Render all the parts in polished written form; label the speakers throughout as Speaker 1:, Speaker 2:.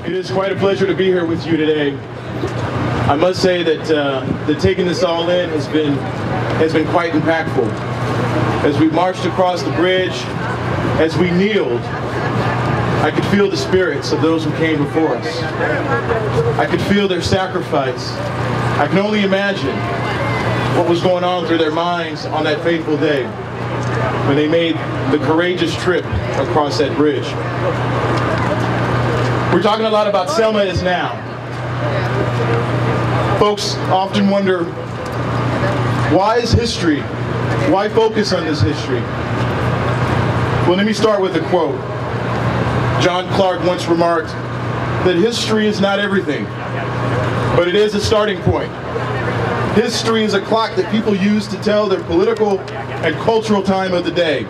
Speaker 1: It is quite a pleasure to be here with you today. I must say that taking this all in has been quite impactful. As we marched across the bridge, as we kneeled, I could feel the spirits of those who came before us. I could feel their sacrifice. I can only imagine what was going on through their minds on that fateful day when they made the courageous trip across that bridge. We're talking a lot about Selma is now. Folks often wonder, why is history? Why focus on this history? Well, let me start with a quote. John Clark once remarked that history is not everything, but it is a starting point. History is a clock that people use to tell their political and cultural time of the day.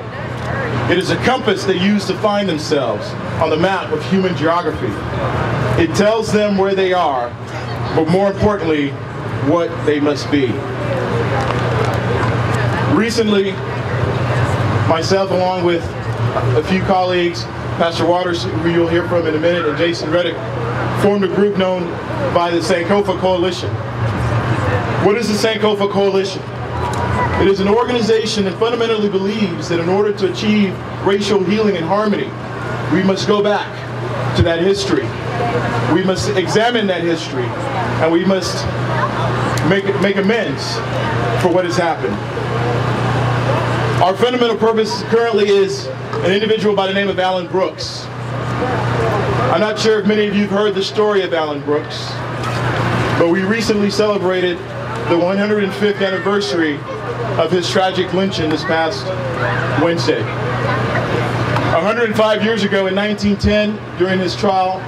Speaker 1: It is a compass they use to find themselves on the map of human geography. It tells them where they are, but more importantly, what they must be. Recently, myself along with a few colleagues, Pastor Waters, who you'll hear from in a minute, and Jason Reddick, formed a group known by the Sankofa Coalition. What is the Sankofa Coalition? It is an organization that fundamentally believes that in order to achieve racial healing and harmony, we must go back to that history. We must examine that history, and we must make amends for what has happened. Our fundamental purpose currently is an individual by the name of Alan Brooks. I'm not sure if many of you have heard the story of Alan Brooks, but we recently celebrated the 105th anniversary of his tragic lynching this past Wednesday. 105 years ago in 1910, during his trial,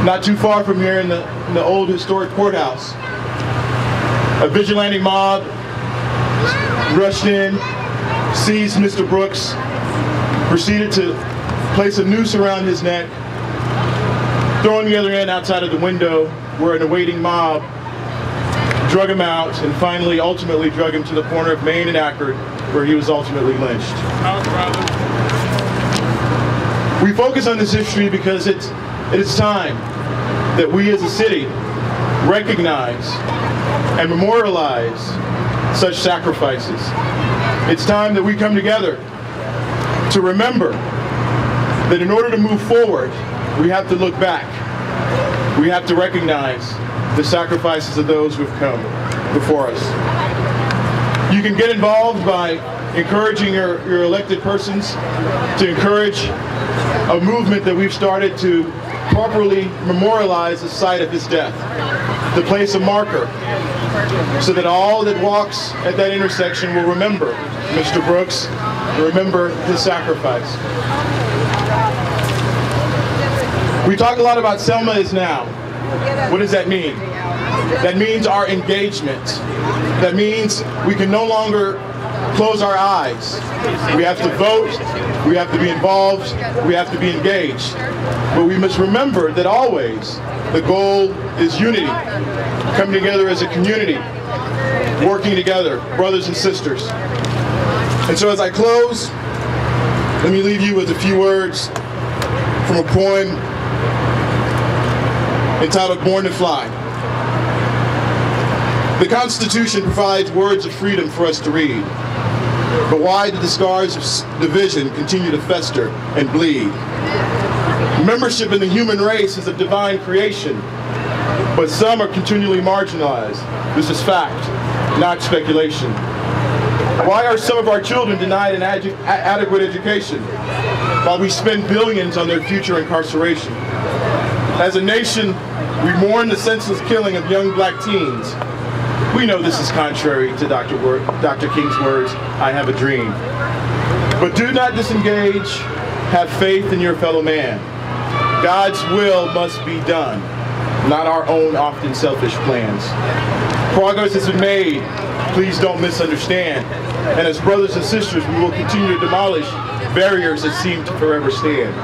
Speaker 1: not too far from here in the old historic courthouse, a vigilante mob rushed in, seized Mr. Brooks, proceeded to place a noose around his neck, throwing the other end outside of the window where an awaiting mob drug him out, and finally, ultimately drug him to the corner of Main and Akron, where he was ultimately lynched. We focus on this history because it is time that we as a city recognize and memorialize such sacrifices. It's time that we come together to remember that in order to move forward, we have to look back. We have to recognize the sacrifices of those who have come before us. You can get involved by encouraging your elected persons to encourage a movement that we've started to properly memorialize the site of his death, to place a marker so that all that walks at that intersection will remember Mr. Brooks, remember his sacrifice. We talk a lot about Selma is now. What does that mean? That means our engagement. That means we can no longer close our eyes. We have to vote, we have to be involved, we have to be engaged. But we must remember that always the goal is unity, coming together as a community, working together, brothers and sisters. And so as I close, let me leave you with a few words from a poem entitled Born to Fly. The Constitution provides words of freedom for us to read, but why do the scars of division continue to fester and bleed? Membership in the human race is a divine creation, but some are continually marginalized. This is fact, not speculation. Why are some of our children denied an adequate education while we spend billions on their future incarceration? As a nation, we mourn the senseless killing of young black teens. We know this is contrary to Dr. King's words, I have a dream. But do not disengage, have faith in your fellow man. God's will must be done, not our own often selfish plans. Progress has been made, please don't misunderstand. And as brothers and sisters, we will continue to demolish barriers that seem to forever stand.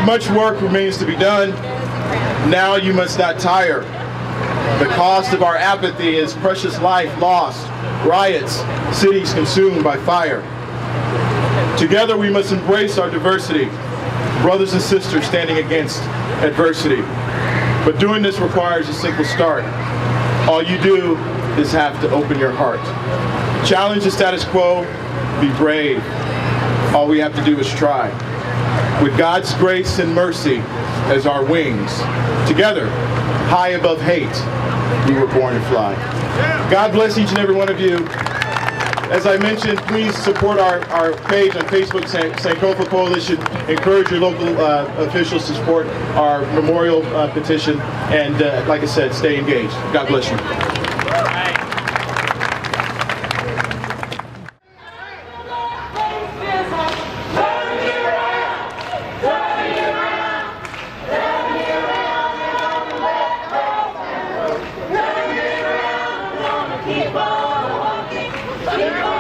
Speaker 1: Much work remains to be done. Now you must not tire. The cost of our apathy is precious life lost, riots, cities consumed by fire. Together we must embrace our diversity, brothers and sisters standing against adversity. But doing this requires a simple start. All you do is have to open your heart. Challenge the status quo, be brave. All we have to do is try. With God's grace and mercy as our wings, together, high above hate, we were born to fly. God bless each and every one of you. As I mentioned, please support our page on Facebook, Sankofa Coalition. Encourage your local officials to support our memorial petition. And like I said, stay engaged. God bless you.
Speaker 2: Keep on walking, keep on